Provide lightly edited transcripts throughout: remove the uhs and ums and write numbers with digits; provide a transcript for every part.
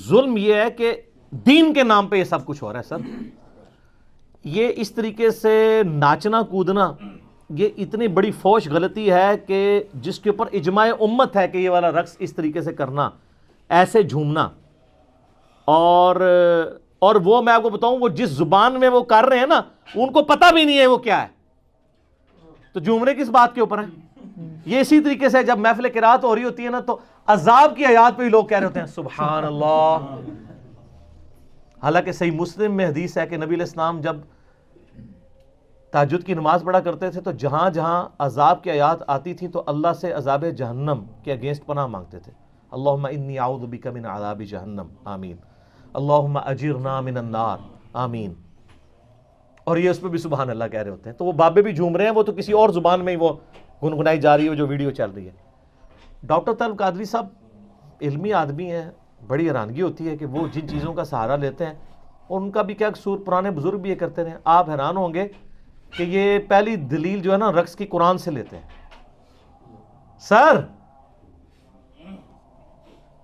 ظلم یہ ہے کہ دین کے نام پہ یہ سب کچھ ہو رہا ہے سر. یہ اس طریقے سے ناچنا کودنا یہ اتنی بڑی فوش غلطی ہے کہ جس کے اوپر اجماع امت ہے کہ یہ والا رقص اس طریقے سے کرنا، ایسے جھومنا. اور وہ میں آپ کو بتاؤں، وہ جس زبان میں وہ کر رہے ہیں نا ان کو پتہ بھی نہیں ہے وہ کیا ہے، تو جھومنے کس بات کے اوپر ہیں؟ یہ اسی طریقے سے جب محفل قرات ہو رہی ہوتی ہے نا تو عذاب کی آیات پہ ہی لوگ کہہ رہے ہوتے ہیں سبحان اللہ. حالانکہ صحیح مسلم میں حدیث ہے کہ نبی علیہ السلام جب تہجد کی نماز پڑھا کرتے تھے تو جہاں جہاں عذاب کی آیات آتی تھی تو اللہ سے عذاب جہنم کے اگینسٹ پناہ مانگتے تھے. اللہم انی اعوذ بک من عذاب جہنم، آمین. اللہم اجرنا من النار، آمین. اور یہ اس پہ بھی سبحان اللہ کہہ رہے ہوتے ہیں. تو وہ بابے بھی جھوم رہے ہیں، وہ تو کسی اور زبان میں ہی وہ گنگنائی جا رہی ہے جو ویڈیو چل رہی ہے. ڈاکٹر طلب قادری صاحب علمی آدمی ہیں، بڑی حیرانگی ہوتی ہے کہ وہ جن چیزوں کا سہارا لیتے ہیں اور ان کا بھی کیا قصور، پرانے بزرگ بھی یہ کرتے رہے. آپ حیران ہوں گے کہ یہ پہلی دلیل جو ہے نا رقص کی قرآن سے لیتے ہیں. سر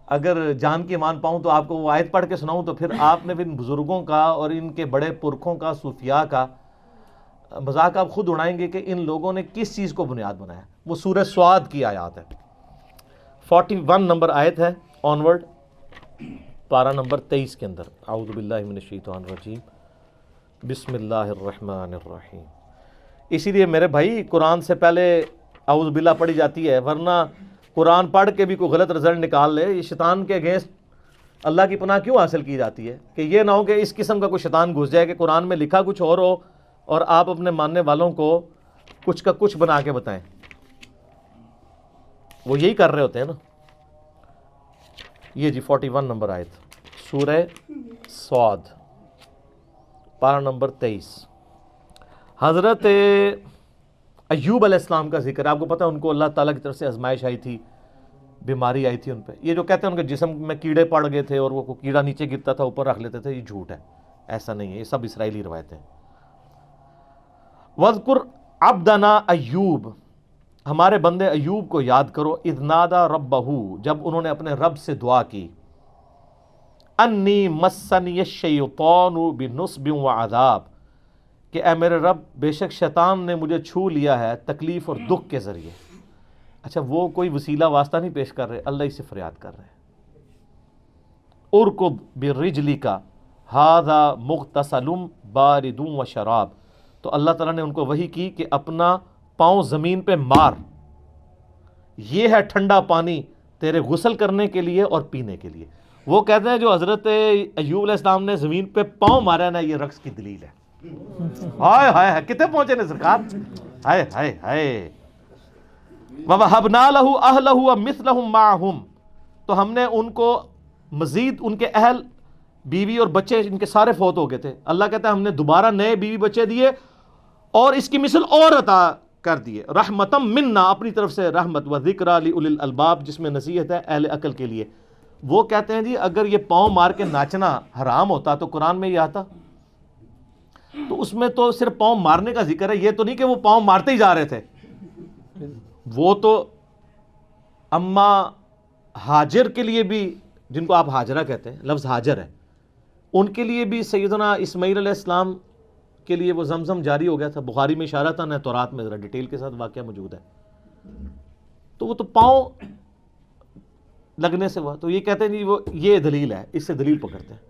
اگر جان کی مان پاؤں تو آپ کو وہ آیت پڑھ کے سناؤں تو پھر آپ نے ان بزرگوں کا اور ان کے بڑے پرکھوں کا، صوفیاء کا مذاق آپ خود اڑائیں گے کہ ان لوگوں نے کس چیز کو بنیاد بنایا. وہ سورہ سواد کی آیات ہے، 41 نمبر آیت ہے آنورڈ، پارہ نمبر 23 کے اندر. اعوذ باللہ من الشیطان الرجیم، بسم اللہ الرحمن الرحیم. اسی لیے میرے بھائی قرآن سے پہلے اعوذ باللہ پڑھی جاتی ہے، ورنہ قرآن پڑھ کے بھی کوئی غلط رزلٹ نکال لے. یہ شیطان کے اگینسٹ اللہ کی پناہ کیوں حاصل کی جاتی ہے کہ یہ نہ ہو کہ اس قسم کا کوئی شیطان گھس جائے کہ قرآن میں لکھا کچھ اور ہو اور آپ اپنے ماننے والوں کو کچھ کا کچھ بنا کے بتائیں. وہ یہی کر رہے ہوتے ہیں نا. یہ جی 41 نمبر آیت سورہ سعد، پارہ نمبر 23. حضرت ایوب علیہ السلام کا ذکر. آپ کو پتہ ہے ان کو اللہ تعالیٰ کی طرف سے آزمائش آئی تھی، بیماری آئی تھی ان پہ. یہ جو کہتے ہیں ان کے جسم میں کیڑے پڑ گئے تھے اور وہ کیڑا نیچے گرتا تھا اوپر رکھ لیتے تھے، یہ جھوٹ ہے، ایسا نہیں ہے، یہ سب اسرائیلی روایتیں ہیں. وَاذْكُرْ عَبْدَنَا ایوب، ہمارے بندے ایوب کو یاد کرو. اِذْ نَادَى رَبَّهُ، جب انہوں نے اپنے رب سے دعا کی. اَنِّي مَسَّنِيَ الشَّيْطَانُ بِنُصْبٍ وَعَذَابٍ، کہ اے میرے رب بے شک شیطان نے مجھے چھو لیا ہے تکلیف اور دکھ کے ذریعے. اچھا وہ کوئی وسیلہ واسطہ نہیں پیش کر رہے، اللہ ہی سے فریاد کر رہے ہیں. ارکض برجلک ھذا مغتسل بارد وشراب، تو اللہ تعالیٰ نے ان کو وحی کی کہ اپنا پاؤں زمین پہ مار، یہ ہے ٹھنڈا پانی تیرے غسل کرنے کے لیے اور پینے کے لیے. وہ کہتے ہیں جو حضرت ایوب علیہ السلام نے زمین پہ پاؤں مارا نا، یہ رقص کی دلیل ہے. ہائے ہائے کتنے پہنچے نے سرکار، ہائے ہائے ہائے. وَوَهَبْنَا لَهُ أَهْلَهُ وَمِثْلَهُمْ مَعَهُمْ، تو ہم نے ان کو مزید ان کے اہل، بیوی اور بچے ان کے سارے فوت ہو گئے تھے. اللہ کہتا ہے ہم نے دوبارہ نئے بیوی بچے دیے اور اس کی مثل اور عطا کر دیے. رحمتم منا، اپنی طرف سے رحمت، و ذکر لأولی الالباب، جس میں نصیحت ہے اہل عقل کے لیے. وہ کہتے ہیں جی اگر یہ پاؤں مار کے ناچنا حرام ہوتا تو قرآن میں یہ آتا، تو اس میں تو صرف پاؤں مارنے کا ذکر ہے، یہ تو نہیں کہ وہ پاؤں مارتے ہی جا رہے تھے. وہ تو اما ہاجر کے لیے بھی، جن کو آپ ہاجرہ کہتے ہیں، لفظ ہاجر ہے، ان کے لیے بھی سیدنا اسماعیل علیہ السلام کے لیے وہ زمزم جاری ہو گیا تھا. بخاری میں اشارہ تھا، نہ تورات میں ذرا ڈیٹیل کے ساتھ واقعہ موجود ہے. تو وہ تو پاؤں لگنے سے ہوا. تو یہ کہتے ہیں جی وہ یہ دلیل ہے، اس سے دلیل پکڑتے ہیں.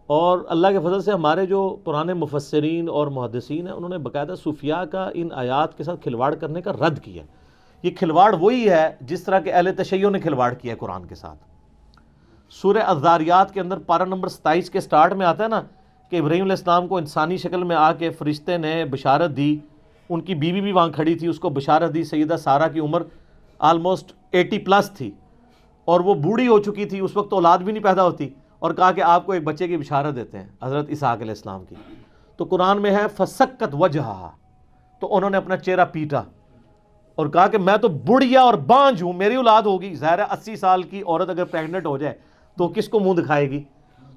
اور اللہ کے فضل سے ہمارے جو پرانے مفسرین اور محدثین ہیں انہوں نے باقاعدہ صوفیاء کا ان آیات کے ساتھ کھلواڑ کرنے کا رد کیا. یہ کھلواڑ وہی ہے جس طرح کہ اہل تشیع نے کھلواڑ کیا ہے قرآن کے ساتھ. سورہ الذاریات کے اندر پارہ نمبر 27 کے سٹارٹ میں آتا ہے نا کہ ابراہیم علیہ السلام کو انسانی شکل میں آ کے فرشتے نے بشارت دی. ان کی بیوی بھی وہاں کھڑی تھی، اس کو بشارت دی. سیدہ سارہ کی عمر آلموسٹ 80+ تھی اور وہ بوڑھی ہو چکی تھی، اس وقت اولاد بھی نہیں پیدا ہوتی، اور کہا کہ آپ کو ایک بچے کی بشارت دیتے ہیں حضرت اسحاق علیہ السلام کی. تو قرآن میں ہے فسکت وجہہا، تو انہوں نے اپنا چہرہ پیٹا اور کہا کہ میں تو بڑھیا اور بانجھ ہوں، میری اولاد ہوگی. ظاہر ہے 80 سال کی عورت اگر پریگننٹ ہو جائے تو کس کو منہ دکھائے گی.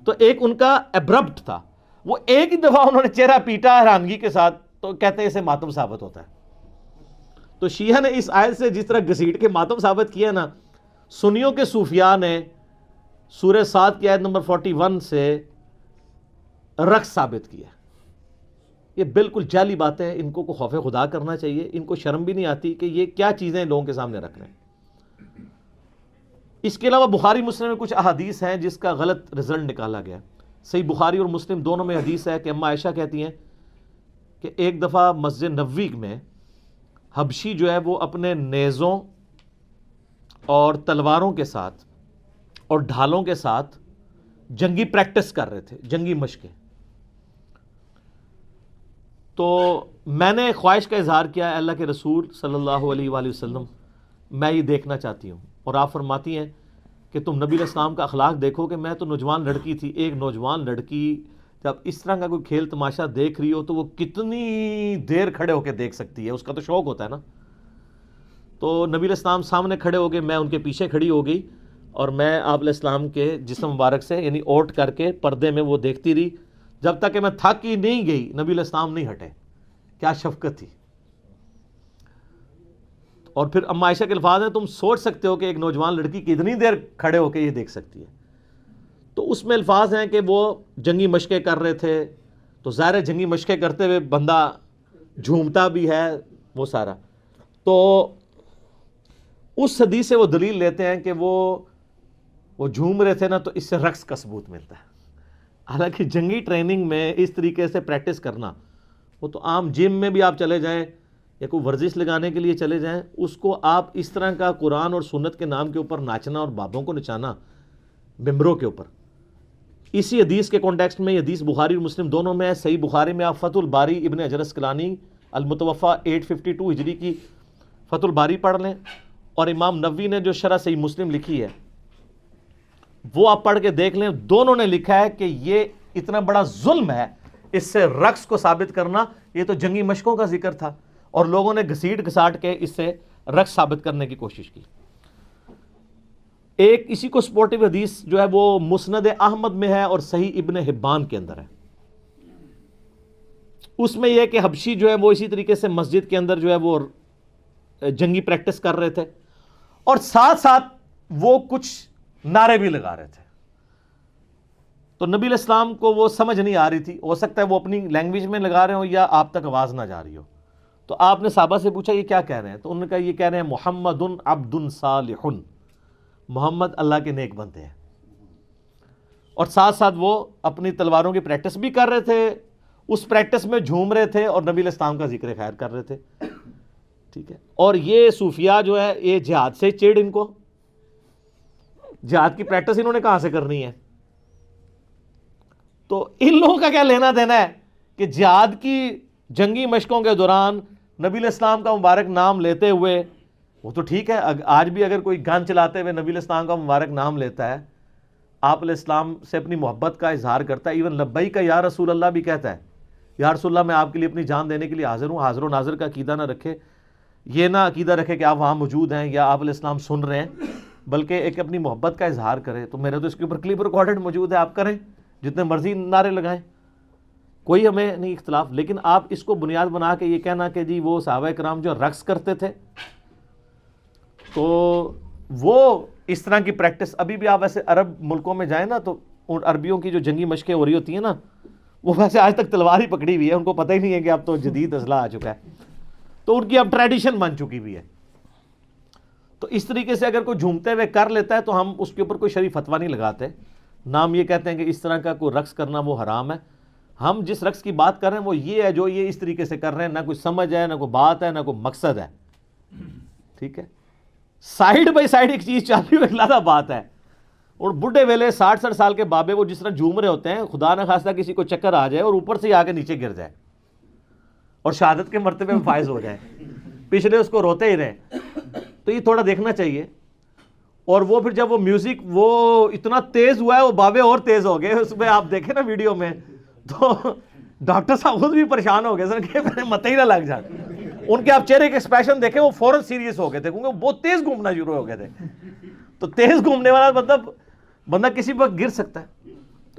تو ایک ان کا ایبرپٹ تھا، وہ ایک ہی دفعہ انہوں نے چہرہ پیٹا حیرانگی کے ساتھ، تو کہتے ہیں اسے ماتم ثابت ہوتا ہے. تو شیعہ نے اس آیت سے جس طرح گھسیٹ کے ماتم ثابت کیا نا، سنیوں کے صوفیاء نے، سورہ صاد کی آیت نمبر 41 سے رقص ثابت کیا. یہ بالکل جعلی باتیں ہیں، ان کو خوف خدا کرنا چاہیے. ان کو شرم بھی نہیں آتی کہ یہ کیا چیزیں لوگوں کے سامنے رکھ رہے ہیں. اس کے علاوہ بخاری مسلم میں کچھ احادیث ہیں جس کا غلط رزلٹ نکالا گیا. صحیح بخاری اور مسلم دونوں میں حدیث ہے کہ اماں عائشہ کہتی ہیں کہ ایک دفعہ مسجد نبوی میں حبشی جو ہے وہ اپنے نیزوں اور تلواروں کے ساتھ اور ڈھالوں کے ساتھ جنگی پریکٹس کر رہے تھے، جنگی مشقیں. تو میں نے خواہش کا اظہار کیا، اللہ کے رسول صلی اللہ علیہ وآلہ وسلم میں یہ دیکھنا چاہتی ہوں. اور آپ فرماتی ہیں کہ تم نبی علیہ السلام کا اخلاق دیکھو کہ میں تو نوجوان لڑکی تھی. ایک نوجوان لڑکی جب اس طرح کا کوئی کھیل تماشا دیکھ رہی ہو تو وہ کتنی دیر کھڑے ہو کے دیکھ سکتی ہے، اس کا تو شوق ہوتا ہے نا. تو نبی علیہ السلام سامنے کھڑے ہو گئے، میں ان کے پیچھے کھڑی ہو گئی اور میں آپ علیہ السلام کے جسم مبارک سے یعنی اوٹ کر کے پردے میں وہ دیکھتی رہی جب تک کہ میں تھک ہی نہیں گئی. نبی علیہ السلام نہیں ہٹے. کیا شفقت تھی. اور پھر اماں عائشہ کے الفاظ ہیں، تم سوچ سکتے ہو کہ ایک نوجوان لڑکی کتنی دیر کھڑے ہو کے یہ دیکھ سکتی ہے. تو اس میں الفاظ ہیں کہ وہ جنگی مشقیں کر رہے تھے. تو ظاہر ہے جنگی مشقیں کرتے ہوئے بندہ جھومتا بھی ہے وہ سارا. تو اس حدیث سے وہ دلیل لیتے ہیں کہ وہ جھوم رہے تھے نا، تو اس سے رقص کا ثبوت ملتا ہے. حالانکہ جنگی ٹریننگ میں اس طریقے سے پریکٹس کرنا، وہ تو عام جم میں بھی آپ چلے جائیں یا کوئی ورزش لگانے کے لیے چلے جائیں، اس کو آپ اس طرح کا قرآن اور سنت کے نام کے اوپر ناچنا اور بابوں کو نچانا ممبروں کے اوپر. اسی حدیث کے کانٹیکسٹ میں، یہ حدیث بخاری اور مسلم دونوں میں ہے. صحیح بخاری میں آپ فتح الباری ابن حجر اسقلانی المتوفا 852 ہجری کی فتح الباری پڑھ لیں، اور امام نووی نے جو شرح صحیح مسلم لکھی ہے وہ آپ پڑھ کے دیکھ لیں. دونوں نے لکھا ہے کہ یہ اتنا بڑا ظلم ہے اس سے رقص کو ثابت کرنا. یہ تو جنگی مشقوں کا ذکر تھا اور لوگوں نے گھسیٹ گھساٹ کے اس سے رقص ثابت کرنے کی کوشش کی. ایک اسی کو سپورٹیو حدیث جو ہے وہ مسند احمد میں ہے اور صحیح ابن حبان کے اندر ہے. اس میں یہ کہ حبشی جو ہے وہ اسی طریقے سے مسجد کے اندر جو ہے وہ جنگی پریکٹس کر رہے تھے اور ساتھ ساتھ وہ کچھ نعرے بھی لگا رہے تھے. تو نبی علیہ السلام کو وہ سمجھ نہیں آ رہی تھی. ہو سکتا ہے وہ اپنی لینگویج میں لگا رہے ہوں یا آپ تک آواز نہ جا رہی ہو. تو آپ نے صحابہ سے پوچھا یہ کیا کہہ رہے ہیں؟ تو انہوں نے کہا یہ کہہ رہے ہیں محمد عبد صالح، محمد اللہ کے نیک بندے ہیں. اور ساتھ ساتھ وہ اپنی تلواروں کی پریکٹس بھی کر رہے تھے، اس پریکٹس میں جھوم رہے تھے اور نبی علیہ السلام کا ذکر خیر کر رہے تھے. ٹھیک ہے. اور یہ صوفیاء جو ہے یہ جہاد سے چڑ، ان کو جہاد کی پریکٹس انہوں نے کہاں سے کرنی ہے؟ تو ان لوگوں کا کیا لینا دینا ہے کہ جہاد کی جنگی مشقوں کے دوران نبی علیہ السلام کا مبارک نام لیتے ہوئے، وہ تو ٹھیک ہے آج بھی اگر کوئی گن چلاتے ہوئے نبی علیہ السلام کا مبارک نام لیتا ہے، آپ علیہ السلام سے اپنی محبت کا اظہار کرتا ہے، ایون لبیک یا رسول اللہ بھی کہتا ہے، یا رسول اللہ میں آپ کے لیے اپنی جان دینے کے لیے حاضر ہوں. حاضر و ناظر کا عقیدہ نہ رکھے، یہ نہ عقیدہ رکھے کہ آپ وہاں موجود ہیں یا آپ علیہ السلام سن رہے ہیں، بلکہ ایک اپنی محبت کا اظہار کرے. تو میرے تو اس کے اوپر کلپ ریکارڈڈ موجود ہے، آپ کریں جتنے مرضی نعرے لگائیں، کوئی ہمیں نہیں اختلاف. لیکن آپ اس کو بنیاد بنا کے یہ کہنا کہ جی وہ صحابہ کرام جو رقص کرتے تھے تو وہ اس طرح کی پریکٹس ابھی بھی آپ ایسے عرب ملکوں میں جائیں نا تو ان عربیوں کی جو جنگی مشقیں ہو رہی ہوتی ہیں نا، وہ ویسے آج تک تلوار ہی پکڑی ہوئی ہے، ان کو پتہ ہی نہیں ہے کہ اب تو جدید اسلحہ آ چکا ہے. تو ان کی اب ٹریڈیشن بن چکی ہوئی ہے. تو اس طریقے سے اگر کوئی جھومتے ہوئے کر لیتا ہے تو ہم اس کے اوپر کوئی شرعی فتویٰ نہیں لگاتے. نام یہ کہتے ہیں کہ اس طرح کا کوئی رقص کرنا وہ حرام ہے. ہم جس رقص کی بات کر رہے ہیں وہ یہ ہے جو یہ اس طریقے سے کر رہے ہیں، نہ کوئی سمجھ ہے، نہ کوئی بات ہے، نہ کوئی مقصد ہے. ٹھیک ہے. سائیڈ بائی سائیڈ ایک چیز چاہتی ہوئی علیحدہ بات ہے. اور بڈھے ویلے 60 سال کے بابے وہ جس طرح جھوم رہے ہوتے ہیں، خدا نہ خواستہ کسی کو چکر آ جائے اور اوپر سے آ کے نیچے گر جائے اور شہادت کے مرتبے میں فائز ہو جائے، پچھلے اس کو روتے ہی رہے. تو یہ تھوڑا دیکھنا چاہیے. اور وہ پھر جب وہ میوزک وہ اتنا تیز ہوا ہے، وہ بابے اور تیز ہو گئے. اس میں آپ دیکھیں نا ویڈیو میں تو ڈاکٹر صاحب خود بھی پریشان ہو گئے سر کہ میرے مت ہی نہ لگ جائے. ان کے آپ چہرے کے ایکسپریشن دیکھیں، وہ فوراً سیریس ہو گئے تھے کیونکہ وہ بہت تیز گھومنا شروع ہو گئے تھے. تو تیز گھومنے والا مطلب بندہ کسی وقت گر سکتا ہے.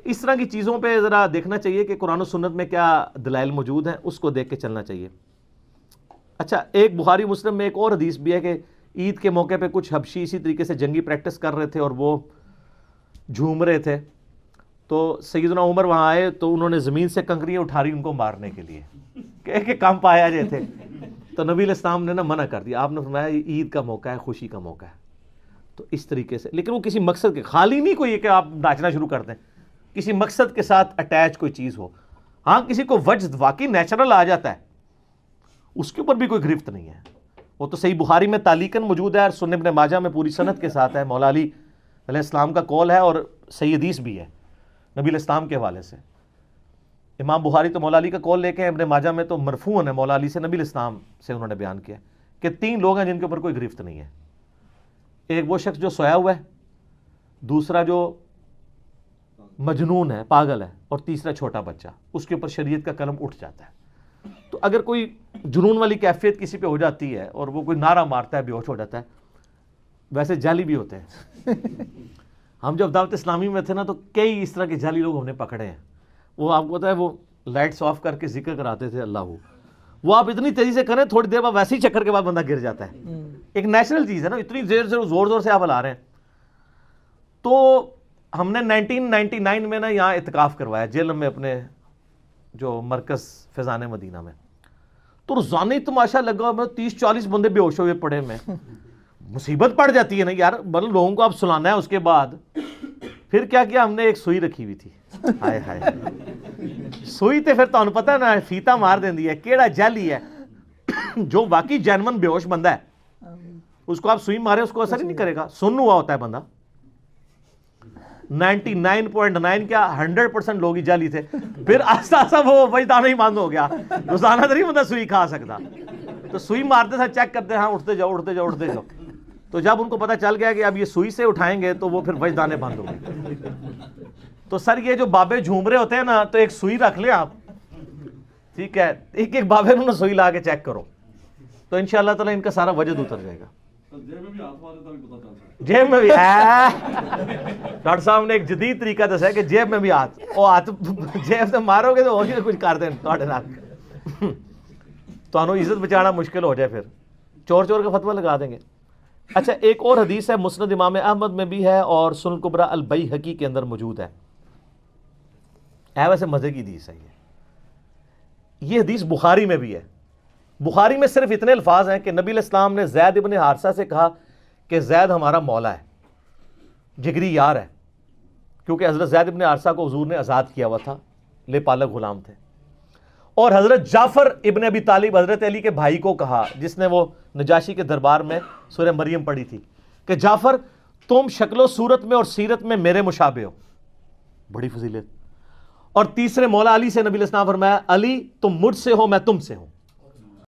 اس طرح کی چیزوں پہ ذرا دیکھنا چاہیے کہ قرآن و سنت میں کیا دلائل موجود ہیں، اس کو دیکھ کے چلنا چاہیے. اچھا، ایک بخاری مسلم میں ایک اور حدیث بھی ہے کہ عید کے موقع پہ کچھ حبشی اسی طریقے سے جنگی پریکٹس کر رہے تھے اور وہ جھوم رہے تھے تو سیدنا عمر وہاں آئے تو انہوں نے زمین سے کنکریاں اٹھا رہی ان کو مارنے کے لیے کہ کم آیا جے تھے. تو نبی علیہ السلام نے نا منع کر دیا. آپ نے فرمایا یہ عید کا موقع ہے, خوشی کا موقع ہے. تو اس طریقے سے, لیکن وہ کسی مقصد کے, خالی نہیں کوئی کہ آپ ناچنا شروع کر دیں, کسی مقصد کے ساتھ اٹیچ کوئی چیز ہو. ہاں کسی کو وجد واقعی نیچرل آ جاتا ہے, اس کے اوپر بھی کوئی گرفت نہیں ہے. وہ تو صحیح بخاری میں تعلیقاً موجود ہے اور سنن ابن ماجہ میں پوری سند کے ساتھ ہے. مولا علی علیہ السلام کا قول ہے اور صحیح حدیث بھی ہے نبی علیہ السلام کے حوالے سے. امام بخاری تو مولا علی کا قول لے کے, ابن ماجہ میں تو مرفوعاً ہے مولا علی سے نبی علیہ السلام سے انہوں نے بیان کیا کہ 3 لوگ ہیں جن کے اوپر کوئی گرفت نہیں ہے. ایک وہ شخص جو سویا ہوا ہے, دوسرا جو مجنون ہے, پاگل ہے, اور تیسرا چھوٹا بچہ. اس کے اوپر شریعت کا قلم اٹھ جاتا ہے. تو اگر کوئی جنون والی کیفیت کسی پہ ہو جاتی ہے اور وہ کوئی نعرہ مارتا ہے, بے ہوش ہو جاتا ہے, ویسے جعلی بھی ہوتے ہیں. ہم جب دعوت اسلامی میں تھے نا تو کئی اس طرح کے جعلی لوگ ہم نے پکڑے ہیں. وہ آپ کو پتا ہے وہ لائٹس آف کر کے ذکر کراتے تھے اللہ, وہ آپ اتنی تیزی سے کریں تھوڑی دیر بعد ویسے ہی چکر کے بعد بندہ گر جاتا ہے. ایک نیچرل چیز ہے نا, اتنی دیر سے زور زور سے آپ ہلا رہے ہیں. تو ہم نے 1999 میں نا یہاں اعتکاف کروایا جیل میں اپنے جو مرکز فیضان مدینہ میں. تو روزانہ تماشا لگا, 30-40 بندے بے ہوش ہوئے پڑے. میں مصیبت پڑ جاتی ہے نا یار, مطلب لوگوں کو آپ سلانا ہے. اس کے بعد پھر کیا کیا, ہم نے ایک سوئی رکھی ہوئی تھی. ہائے ہائے, سوئی تے پھر تمہیں پتہ نا فیتا مار دیندی ہے. کیڑا جعلی ہے جو واقعی جینون بے ہوش بندہ ہے, اس کو آپ سوئی مارے اس کو اثر ہی نہیں کرے گا. سن ہوا ہوتا ہے بندہ. 99.9 کیا 100% لوگ ہی جعلی تھے. پھر آہستہ آہستہ وہ وجدان ہی بند ہو گیا. روزانہ تو نہیں بندہ سوئی کھا سکتا. تو سوئی مارتے تھے, چیک کرتے, ہاں اٹھتے جاؤ اٹھتے جاؤ اٹھتے جاؤ. تو جب ان کو پتہ چل گیا کہ اب یہ سوئی سے اٹھائیں گے تو وہ پھر وجدانیں بند ہو گئی. تو سر یہ جو بابے جھوم رہے ہوتے ہیں نا, تو ایک سوئی رکھ لیں آپ, ٹھیک ہے, ایک ایک بابے نے سوئی لا کے چیک کرو تو انشاءاللہ تعالیٰ ان کا سارا وجد اتر جائے گا. جیب میں بھی ڈاکٹر صاحب نے ایک جدید طریقہ دسا ہے کہ جیب میں بھی ہاتھ, وہ ہاتھ جیب سے مارو گے تو اور کچھ کر دیں تو عزت بچانا مشکل ہو جائے, پھر چور چور کا فتویٰ لگا دیں گے. اچھا ایک اور حدیث ہے, مسند امام احمد میں بھی ہے اور سنن کبریٰ البیہقی کے اندر موجود ہے. ویسے مزے کی حدیث ہے یہ حدیث بخاری میں بھی ہے. بخاری میں صرف اتنے الفاظ ہیں کہ نبی علیہ السلام نے زید ابن حارثہ سے کہا کہ زید ہمارا مولا ہے, جگری یار ہے, کیونکہ حضرت زید ابن حارثہ کو حضور نے آزاد کیا ہوا تھا, لے پالک غلام تھے. اور حضرت جعفر ابن ابی طالب حضرت علی کے بھائی کو کہا, جس نے وہ نجاشی کے دربار میں سورہ مریم پڑھی تھی, کہ جعفر تم شکل و صورت میں اور سیرت میں میرے مشابہ ہو. بڑی فضیلت. اور تیسرے مولا علی سے نبی علیہ السلام فرمایا علی تم مجھ سے ہو میں تم سے ہوں.